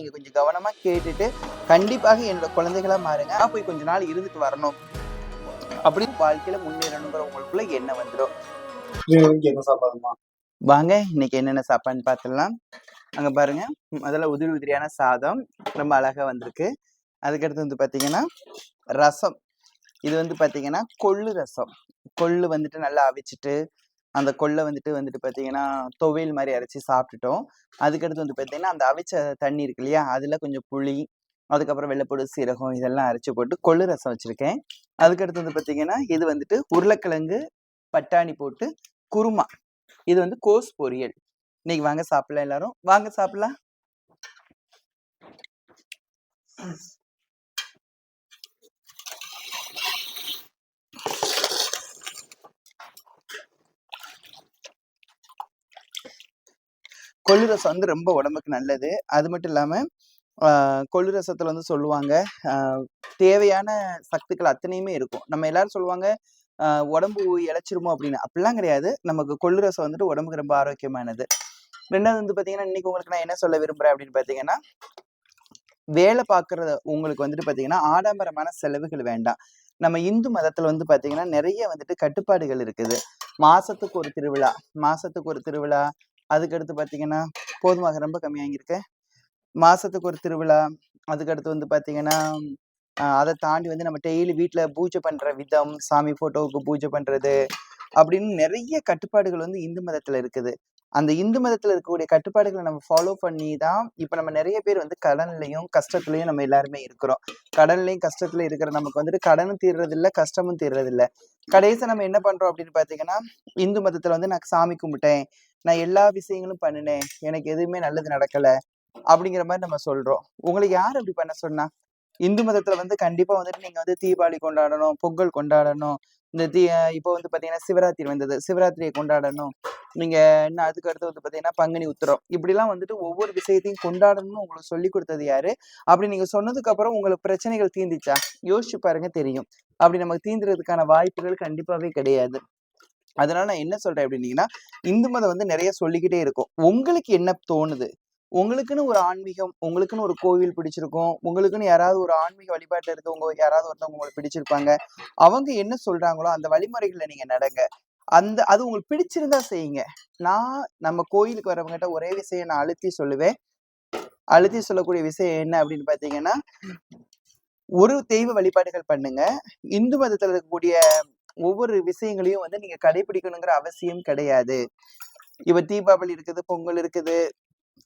நீங்க கொஞ்சம் கவனமா கேட்டுட்டு கண்டிப்பாக என்னோட குழந்தைகளா மாறுங்க. நான் போய் கொஞ்ச நாள் இருந்துட்டு வரணும் அப்படின்னு வாழ்க்கையில முன்னேறணுங்கிற உங்களுக்குள்ள என்ன வந்துடும். என்ன சாப்பாடுமா? வாங்க இன்னைக்கு என்னென்ன சாப்பாடுன்னு பார்த்துடலாம். அங்க பாருங்க, முதல்ல உதிரி உதிரியான சாதம் ரொம்ப அழகா வந்திருக்கு. அதுக்கடுத்து வந்து பார்த்தீங்கன்னா ரசம். இது வந்து பார்த்தீங்கன்னா கொள்ளு ரசம். கொள்ளு வந்துட்டு நல்லா அவிச்சிட்டு அந்த கொள்ளை வந்துட்டு பார்த்தீங்கன்னா துவையல் மாதிரி அரைச்சி சாப்பிட்டுட்டோம். அதுக்கடுத்து வந்து பார்த்தீங்கன்னா அந்த அவிச்ச தண்ணி இருக்கு இல்லையா, அதுல கொஞ்சம் புளி, அதுக்கப்புறம் வெள்ளைப்பூடு, சீரகம் இதெல்லாம் அரைச்சு போட்டு கொள்ளு ரசம் வச்சிருக்கேன். அதுக்கடுத்து வந்து பார்த்தீங்கன்னா இது வந்துட்டு உருளைக்கிழங்கு பட்டாணி போட்டு குருமா. இது வந்து கோஸ் பொரியல். இன்னைக்கு வாங்க சாப்பிடலாம், எல்லாரும் வாங்க சாப்பிடலாம். கொள்ளு ரசம் வந்து ரொம்ப உடம்புக்கு நல்லது. அது மட்டும் இல்லாம கொள்ளு ரசத்துல வந்து சொல்லுவாங்க தேவையான சத்துக்கள் அத்தனையுமே இருக்கும். நம்ம எல்லாரும் சொல்லுவாங்க உடம்பு இளைச்சிருமோ அப்படின்னு. அப்படிலாம் கிடையாது. நமக்கு கொள்ளு ரசம் வந்துட்டு உடம்புக்கு ரொம்ப ஆரோக்கியமானது. ரெண்டாவது வந்து பாத்தீங்கன்னா இன்னைக்கு உங்களுக்கு நான் என்ன சொல்ல விரும்புறேன் அப்படின்னு பாத்தீங்கன்னா, வேலை பார்க்கறது உங்களுக்கு வந்துட்டு பாத்தீங்கன்னா ஆடம்பரமான செலவுகள் வேண்டாம். நம்ம இந்து மதத்துல வந்து பாத்தீங்கன்னா நிறைய வந்துட்டு கட்டுப்பாடுகள் இருக்குது. மாசத்துக்கு ஒரு திருவிழா, மாசத்துக்கு ஒரு திருவிழா. அதுக்கடுத்து பாத்தீங்கன்னா போதுமாக ரொம்ப கம்மியாகிருக்கு. மாசத்துக்கு ஒரு திருவிழா. அதுக்கடுத்து வந்து பாத்தீங்கன்னா அதை தாண்டி வந்து நம்ம டெய்லி வீட்டுல பூஜை பண்ற விதம், சாமி போட்டோவுக்கு பூஜை பண்றது அப்படின்னு நிறைய கட்டுப்பாடுகள் வந்து இந்து மதத்துல இருக்குது. அந்த இந்து மதத்துல இருக்கக்கூடிய கட்டுப்பாடுகளை நம்ம ஃபாலோ பண்ணி தான் இப்ப நம்ம நிறைய பேர் வந்து கடன்லையும் கஷ்டத்துலயும் நம்ம எல்லாருமே இருக்கிறோம். கடன்லையும் கஷ்டத்துல இருக்கிற நமக்கு வந்துட்டு கடனும் தீர்றது இல்ல, கஷ்டமும் தீர்றது இல்ல. கடைசியா நம்ம என்ன பண்றோம் அப்படின்னு பாத்தீங்கன்னா, இந்து மதத்துல வந்து நான் சாமி கும்பிட்டேன், நான் எல்லா விஷயங்களும் பண்ணினேன், எனக்கு எதுவுமே நல்லது நடக்கல அப்படிங்கிற மாதிரி நம்ம சொல்றோம். உங்களுக்கு யார் அப்படி பண்ண சொன்னா? இந்து மதத்துல வந்து கண்டிப்பா வந்துட்டு நீங்க வந்து தீபாவளி கொண்டாடணும், பொங்கல் கொண்டாடணும். இந்த இப்போ வந்து பாத்தீங்கன்னா சிவராத்திரி வந்தது, சிவராத்திரியை கொண்டாடணும். நீங்க இன்னும் அதுக்கு அடுத்து வந்து பாத்தீங்கன்னா பங்குனி உத்திரம், இப்படிலாம் வந்துட்டு ஒவ்வொரு விஷயத்தையும் கொண்டாடணும்னு உங்களுக்கு சொல்லி கொடுத்தது யாரு? அப்படி நீங்க சொன்னதுக்கு அப்புறம் உங்களுக்கு பிரச்சனைகள் தீர்ந்துச்சா? யோசிச்சு பாருங்க, தெரியும். அப்படி நமக்கு தீந்துறதுக்கான வாய்ப்புகள் கண்டிப்பாவே கிடையாது. அதனால நான் என்ன சொல்றேன் அப்படின்னீங்கன்னா, இந்து மதம் வந்து நிறைய சொல்லிக்கிட்டே இருக்கும். உங்களுக்கு என்ன தோணுது? உங்களுக்குன்னு ஒரு ஆன்மீகம், உங்களுக்குன்னு ஒரு கோவில் பிடிச்சிருக்கும். உங்களுக்குன்னு யாராவது ஒரு ஆன்மீக வழிபாட்டுல இருக்கவங்க யாராவது ஒருத்தவங்க உங்களுக்கு பிடிச்சிருப்பாங்க. அவங்க என்ன சொல்றாங்களோ அந்த வழிமுறைகள்ல நீங்க நடங்க. அது உங்களுக்கு பிடிச்சிருந்தா செய்யுங்க. நம்ம கோயிலுக்கு வரவங்ககிட்ட ஒரே விஷயம் நான் அழுத்தி சொல்லுவேன். அழுத்தி சொல்லக்கூடிய விஷயம் என்ன அப்படின்னு பாத்தீங்கன்னா, ஒரு தெய்வ வழிபாடுகள் பண்ணுங்க. இந்து மதத்துல இருக்கக்கூடிய ஒவ்வொரு விஷயங்களையும் வந்து நீங்க கடைபிடிக்கணுங்கிற அவசியம் கிடையாது. இப்ப தீபாவளி இருக்குது, பொங்கல் இருக்குது,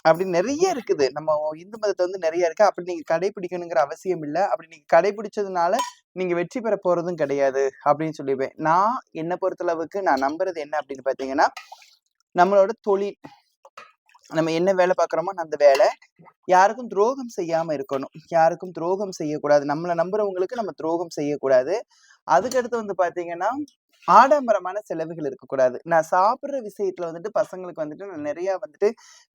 அப்படின்னு நிறைய இருக்குது. நம்ம இந்து மதத்துல வந்து நிறைய இருக்கு. அப்படி நீங்க கடைபிடிக்கணுங்கிற அவசியம் இல்ல. அப்படி நீங்க கடைபிடிச்சதுனால நீங்க வெற்றி பெற போறதும் கிடையாது அப்படின்னு சொல்லிடுவேன். நான் என்ன பொறுத்தளவுக்கு நான் நம்புறது என்ன அப்படின்னு பாத்தீங்கன்னா, நம்மளோட தொழில், நம்ம என்ன வேலை பார்க்குறோமோ அந்த வேலை யாருக்கும் துரோகம் செய்யாம இருக்கணும். யாருக்கும் துரோகம் செய்யக்கூடாது. நம்மள நம்புறவங்களுக்கு நம்ம துரோகம் செய்யக்கூடாது. அதுக்கடுத்து வந்து பாத்தீங்கன்னா, ஆடம்பரமான செலவுகள் இருக்கக்கூடாது. நான் சாப்பிடுற விஷயத்துல வந்துட்டு பசங்களுக்கு வந்துட்டு நான் நிறைய வந்துட்டு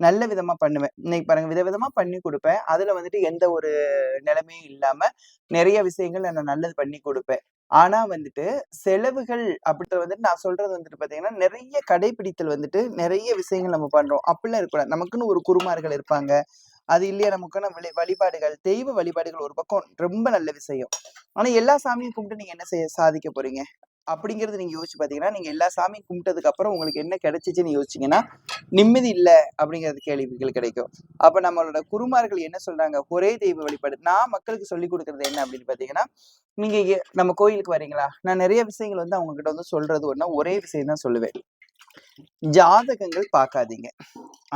நல்ல விதமா பண்ணுவேன். இன்னைக்கு பாருங்க விதவிதமா பண்ணி குடுப்பேன். அதுல வந்துட்டு எந்த ஒரு நிலைமையும் இல்லாம நிறைய விஷயங்கள் நான் நல்லது பண்ணி குடுப்பேன். ஆனா வந்துட்டு செலவுகள் அப்படின்றது வந்துட்டு நான் சொல்றது வந்துட்டு பாத்தீங்கன்னா, நிறைய கடைபிடித்தல் வந்துட்டு நிறைய விஷயங்கள் நம்ம பண்றோம். அப்படிலாம் இருக்கக்கூடாது. நமக்குன்னு ஒரு குருமார்கள் இருப்பாங்க. அது இல்லையா நமக்கான வழிபாடுகள், தெய்வ வழிபாடுகள் ஒரு பக்கம் ரொம்ப நல்ல விஷயம். ஆனா எல்லா சாமியும் கும்பிட்டு நீங்க என்ன சாதிக்க போறீங்க? அப்படிங்கிறது நீங்க யோசிச்சு பாத்தீங்கன்னா, நீங்க எல்லா சாமியும் கும்பிட்டதுக்கு அப்புறம் உங்களுக்கு என்ன கிடைச்சுச்சுன்னு யோசிச்சீங்கன்னா, நிம்மதி இல்ல அப்படிங்கிறது கேள்விகள் கிடைக்கும். அப்ப நம்மளோட குருமார்கள் என்ன சொல்றாங்க? ஒரே தெய்வ வழிபாடு. நான் மக்களுக்கு சொல்லிக் கொடுக்கறது என்ன அப்படின்னு பாத்தீங்கன்னா, நீங்க நம்ம கோயிலுக்கு வரீங்களா? நான் நிறைய விஷயங்கள் வந்து அவங்க கிட்ட வந்து சொல்றது ஒரே விஷயம் தான் சொல்லுவேன். ஜாதகங்கள் பார்க்காதீங்க.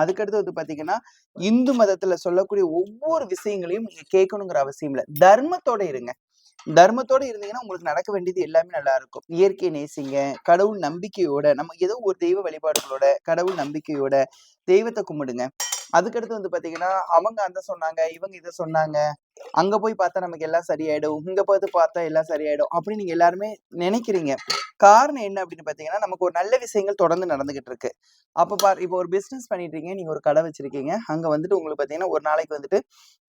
அதுக்கடுத்து வந்து பாத்தீங்கன்னா, இந்து மதத்துல சொல்லக்கூடிய ஒவ்வொரு விஷயங்களையும் நீங்க கேட்கணுங்கிற அவசியம் இல்ல. தர்மத்தோட இருங்க. தர்மத்தோட இருந்தீங்கன்னா உங்களுக்கு நடக்க வேண்டியது எல்லாமே நல்லா இருக்கும். இயற்கையை நேசிங்க. கடவுள் நம்பிக்கையோட, நம்ம ஏதோ ஒரு தெய்வ வழிபாடுகளோட, கடவுள் நம்பிக்கையோட தெய்வத்தை கும்பிடுங்க. அதுக்கடுத்து வந்து பாத்தீங்கன்னா, அவங்க அந்த சொன்னாங்க, இவங்க இதை சொன்னாங்க அங்க போய் பார்த்தா நமக்கு எல்லாம் சரியாயிடும். இங்க பார்த்து பார்த்தா எல்லாம் சரியாயிடும். அப்படின்னு நீங்க எல்லாருமே நினைக்கிறீங்க. காரணம் என்ன அப்படின்னு பார்த்தீங்கன்னா, நமக்கு ஒரு நல்ல விஷயங்கள் தொடர்ந்து நடந்துகிட்டு இருக்கு. அப்ப இப்போ ஒரு பிசினஸ் பண்ணிட்டு இருக்கீங்க. நீங்க ஒரு கடை வச்சிருக்கீங்க. அங்க வந்துட்டு உங்களுக்கு பார்த்தீங்கன்னா, ஒரு நாளைக்கு வந்துட்டு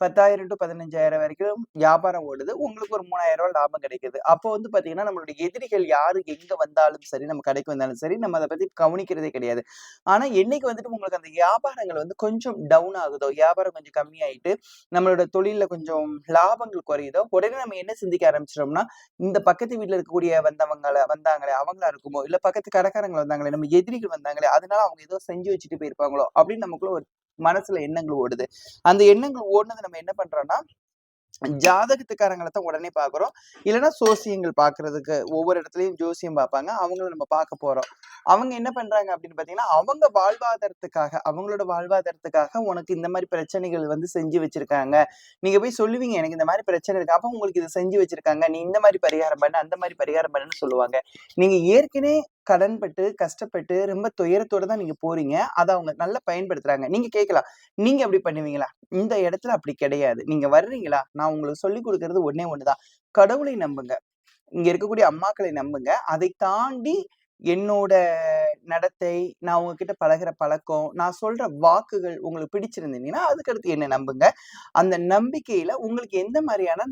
10,000 டூ 15,000 வரைக்கும் வியாபாரம் ஓடுது. உங்களுக்கு ஒரு ரூ. 3,000 லாபம் கிடைக்குது. அப்போ வந்து பார்த்தீங்கன்னா, நம்மளுடைய எதிரிகள் யாரு எங்க வந்தாலும் சரி, நம்ம கடைக்கு வந்தாலும் சரி, நம்ம அத பத்தி கவனிக்கிறதே கிடையாது. ஆனா, என்னைக்கு வந்துட்டு உங்களுக்கு அந்த வியாபாரங்கள் வந்து கொஞ்சம் டவுன் ஆகுதோ, வியாபாரம் கொஞ்சம் கம்மியாயிட்டு, நம்மளோட தொழில்ல கொஞ்சம் லாபங்கள் குறையுதோ, உடனே நம்ம என்ன சிந்திக்க ஆரம்பிச்சிட்டோம்னா, இந்த பக்கத்து வீட்ல இருக்கக்கூடிய வந்தாங்களே அவங்களா இருக்குமோ, இல்ல பக்கத்து கடைக்காரங்க வந்தாங்களே, நம்ம எதிரிகள் வந்தாங்களே, அதனால அவங்க ஏதோ செஞ்சு வச்சுட்டு போயிருப்பாங்களோ, அப்படின்னு நமக்குள்ள ஒரு மனசுல எண்ணங்கள் ஓடுது. அந்த எண்ணங்கள் ஓடுனது நம்ம என்ன பண்றோம்னா, ஜாதகத்துக்காரங்கள தான் உடனே பார்க்குறோம். இல்லன்னா சோசியங்கள் பார்க்கறதுக்கு ஒவ்வொரு இடத்துலயும் ஜோசியம் பார்ப்பாங்க. அவங்கள நம்ம பார்க்க போறோம். அவங்க என்ன பண்றாங்க அப்படின்னு பார்த்தீங்கன்னா, அவங்க வாழ்வாதாரத்துக்காக அவங்களோட வாழ்வாதாரத்துக்காக உனக்கு இந்த மாரி பிரச்சனைகள் வந்து செஞ்சு வச்சிருக்காங்க. நீங்க போய் சொல்லுவீங்க, எனக்கு இந்த மாரி பிரச்சனை இருக்கு. அப்ப உங்களுக்கு இத செஞ்சு வச்சிருக்காங்க. நீ இந்த மாரி பரிகாரம் பண்ணு, அந்த மாரி பரிகாரம் பண்ணுன்னு சொல்லுவாங்க. நீங்க ஏற்கனவே கடன்பட்டு, கஷ்டப்பட்டு, ரொம்ப துயரத்தோட தான் நீங்க போறீங்க. அத அவங்க நல்லா பயன்படுத்துறாங்க. நீங்க கேட்கலாம், நீங்க அப்படி பண்ணுவீங்களா? இந்த இடத்துல அப்படி கிடையாது. நீங்க வர்றீங்களா? நான் உங்களுக்கு சொல்லிக் குடுக்குறது ஒண்ணே ஒண்ணு தான். கடவுளை நம்புங்க. இங்க இருக்கக்கூடிய அம்மாக்களை நம்புங்க. அதை தாண்டி என்னோட நடத்தை, நான் உங்ககிட்ட பழகுற பழக்கம், நான் சொல்ற வாக்குகள் உங்களுக்கு பிடிச்சிருந்ததுன்னா, அதுக்கடுத்து என்ன நம்புங்க. அந்த நம்பிக்கையில உங்களுக்கு எந்த மாரியான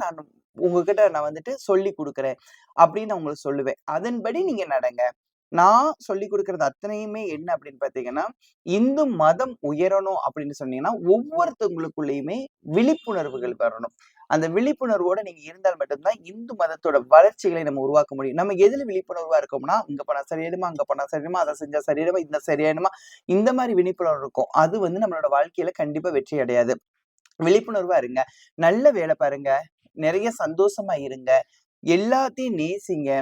உங்ககிட்ட நான் வந்துட்டு சொல்லிக் குடுக்குறேன் அப்படின்னு நான் உங்களுக்கு சொல்லுவேன். அதன்படி நீங்க நடங்க. நான் சொல்லிக் குடுக்குறது அத்தனையுமே என்ன அப்படின்னு பார்த்தீங்கன்னா, இந்து மதம் உயரணும் அப்படின்னு சொன்னீங்கன்னா, ஒவ்வொருத்தவங்களுக்குள்ளயுமே விழிப்புணர்வுகள் வரணும். அந்த விழிப்புணர்வோட நீங்க இருந்தால் மட்டும் தான் இந்து மதத்தோட வளர்ச்சிகளை நம்ம உருவாக்க முடியும். நம்ம எதுல விழிப்புணர்வா இருக்கோம்னா, இங்க போனா சரியாயிடுமா? அங்க போனா சரியாயிடுமா? அத செஞ்சா சரியாயிடுமா? இந்த சரியாயிடுமா? இந்த மாரி விழிப்புணர்வு இருக்கும். அது வந்து நம்மளோட வாழ்க்கையில கண்டிப்பா வெற்றி அடையாது. விழிப்புணர்வா இருங்க. நல்ல வேலை பாருங்க. நெறைய சந்தோஷமா இருங்க. எல்லாத்தையும் நேசிங்க.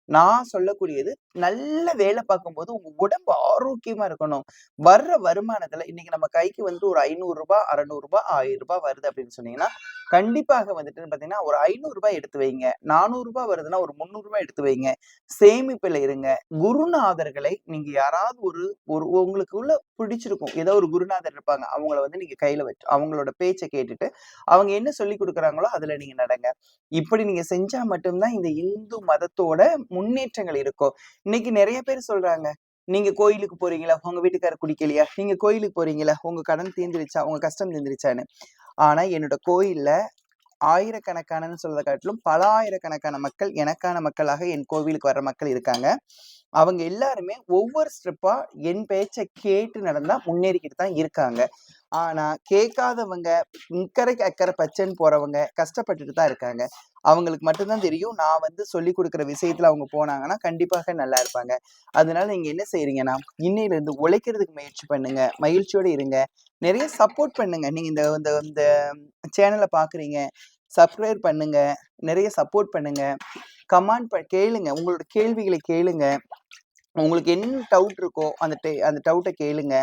நான் சொல்லக்கூடியது, நல்ல வேலை பார்க்கும்போது உங்க உடம்பு ஆரோக்கியமா இருக்கணும். வர்ற வருமானத்துல இன்னைக்கு நம்ம கைக்கு வந்து ஒரு ரூ. 500 ரூ. 600 ரூ. 1000 வருது அப்படின்னு சொன்னீங்கன்னா, கண்டிப்பாக வந்துட்டு பார்த்தீங்கன்னா, ஒரு ரூ. 500 எடுத்து வைங்க. ரூ. 400 வருதுன்னா ஒரு ரூ. 300 எடுத்து வைங்க. சேமிப்புல இருங்க. குருநாதர்களை நீங்க யாராவது ஒரு ஒரு உங்களுக்குள்ள பிடிச்சிருக்கும். ஏதோ ஒரு குருநாதர் இருப்பாங்க. அவங்கள வந்து நீங்க கையில வச்சு அவங்களோட பேச்ச கேட்டுட்டு, அவங்க என்ன சொல்லிக் குடுக்குறாங்களோ அதுல நீங்க நடங்க. இப்படி நீங்க செஞ்சா மட்டும் தான் இந்த இந்து மதத்தோட முன்னேற்றங்கள் இருக்கும். இன்னைக்கு நெறைய பேர் சொல்றாங்க. நீங்க கோயிலுக்கு போறீங்களா? உங்க வீட்டுக்காரர் குடிக்கலையா? நீங்க கோயிலுக்கு போறீங்களா? உங்க கடன் தீர்ந்துருச்சா? உங்க கஷ்டம் தீர்ந்துருச்சான்னு. ஆனா என்னோட கோயில்ல ஆயிரக்கணக்கானன்னு சொல்றத காட்டிலும் பல ஆயிரக்கணக்கான மக்கள் எனக்கான மக்களாக என் கோவிலுக்கு வர்ற மக்கள் இருக்காங்க. அவங்க எல்லாருமே ஒவ்வொரு ஸ்டெப்பா என் பேச்ச கேட்டு நடந்தா முன்னேறிக்கிட்டு தான் இருக்காங்க. ஆனா கேட்காதவங்க, இக்கரைக்கு அக்கரை பச்சைன்னு போறவங்க கஷ்டப்பட்டுட்டு தான் இருக்காங்க. அவங்களுக்கு மட்டும் தான் தெரியும். நான் வந்து சொல்லிக் குடுக்குற விஷயத்துல அவங்க போனாங்கன்னா, கண்டிப்பாக நல்லா இருப்பாங்க. அதனால நீங்க என்ன செய்றீங்கன்னா, இன்னையிலிருந்து உழைக்கிறதுக்கு முயற்சி பண்ணுங்க. மகிழ்ச்சியோட இருங்க. நெறைய சப்போர்ட் பண்ணுங்க. நீங்க இந்த இந்த இந்த சேனல பார்க்குறீங்க. சப்ஸ்கிரைப் பண்ணுங்க. நெறைய சப்போர்ட் பண்ணுங்க. கமெண்ட் கேளுங்க. உங்களோட கேள்விகளை கேளுங்க. உங்களுக்கு என்ன டவுட் இருக்கோ, அந்த டவுட்ட கேளுங்க.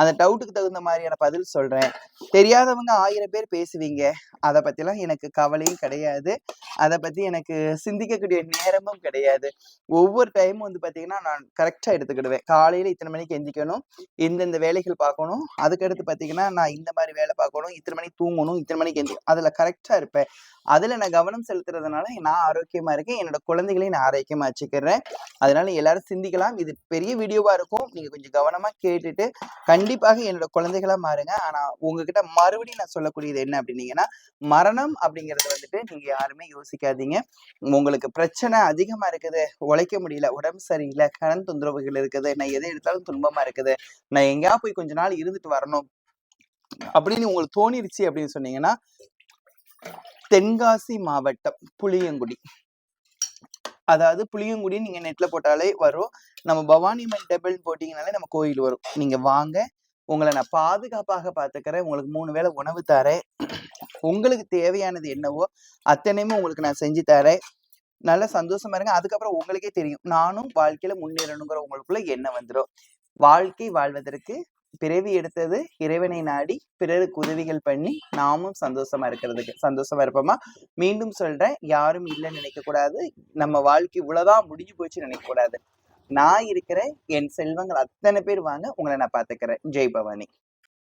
அந்த டவுட்டுக்கு தகுந்த மாரியான பதில் சொல்றேன். தெரியாதவங்க 1000 பேர் பேசுவீங்க. அத பத்திலாம் எனக்கு கவலையும் கிடையாது. அத பத்தி எனக்கு சிந்திக்கக்கூடிய நேரமும் கிடையாது. ஒவ்வொரு டைமும் வந்து பார்த்தீங்கன்னா, நான் கரெக்ட்டா எடுத்துக்கிடுவேன். காலையில இத்தன மணிக்கு எந்திரிக்கணும். இந்தந்த வேலைகள் பார்க்கணும். அதுக்கடுத்து பார்த்தீங்கன்னா, நான் இந்த மாரி வேலை பார்க்கணும். இத்தன மணிக்கு தூங்கணும். இத்தன மணிக்கு அதுல கரெக்ட்டா இருப்பேன். அதுல நான் கவனம் செலுத்துறதுனால நான் ஆரோக்கியமா இருக்கேன். என்னோட குழந்தைகளையும் நான் ஆரோக்கியமா வச்சுக்கிறேன். அதனால எல்லாரும் சிந்திக்கலாம். இது பெரிய வீடியோவா இருக்கும். நீங்க கொஞ்சம் கவனமா கேட்டுட்டு, கண்டிப்பாக என்னோட குழந்தைகளா மாறுங்க. ஆனா உங்ககிட்ட மறுபடியும் நான் சொல்லக்கூடியது என்ன அப்டின்னீங்கன்னா, மரணம் அப்படிங்கிறது வந்துட்டு நீங்க யாருமே யோசிக்காதீங்க. உங்களுக்கு பிரச்சனை அதிகமா இருக்குது, உழைக்க முடியல, உடம்பு சரியில்ல, கடன் தொந்தரவுகள் இருக்குது, நான் எத எடுத்தாலும் துன்பமா இருக்குது, நான் எங்கேயாவது போய் கொஞ்ச நாள் இருந்துட்டு வரணும் அப்படின்னு உங்களுக்கு தோணிருச்சு அப்படின்னு சொன்னீங்கன்னா, தென்காசி மாவட்டம் புளியங்குடி. அதாவது புளியங்குடின்னு நீங்க நெட்ல போட்டாலே வரும். நம்ம பவானியம்மன் டெம்பிள்ன்னு போட்டீங்கனாலே நம்ம கோயில் வரும். நீங்க வாங்க. உங்கள நான் பாதுகாப்பாக பார்த்துக்கிறேன். உங்களுக்கு 3 வேள உணவு தரேன். உங்களுக்கு தேவையானது என்னவோ அத்தனையுமே உங்களுக்கு நான் செஞ்சு தரேன். நல்லா சந்தோஷமா இருங்க. அதுக்கப்புறம் உங்களுக்கே தெரியும். நானும் வாழ்க்கையில முன்னேறணுங்கிற உங்களுக்குள்ள எண்ணம் வந்துரும். வாழ்க்கை வாழ்வதற்கு பிறவி எடுத்தது இறைவனை நாடி பிறருக்கு உதவிகள் பண்ணி நாமும் சந்தோஷமா இருக்கிறதுக்கு. சந்தோஷமா இருப்போமா? மீண்டும் சொல்றேன். யாரும் இல்லன்னு நினைக்கக்கூடாது. நம்ம வாழ்க்கை இவ்வளவுதான் முடிஞ்சு போச்சுன்னு நினைக்கக்கூடாது. நான் இருக்கிறேன். என் செல்வங்கள் அத்தனை பேர் வாங்க. உங்கள நான் பார்த்துக்கிறேன். ஜெய் பவானி.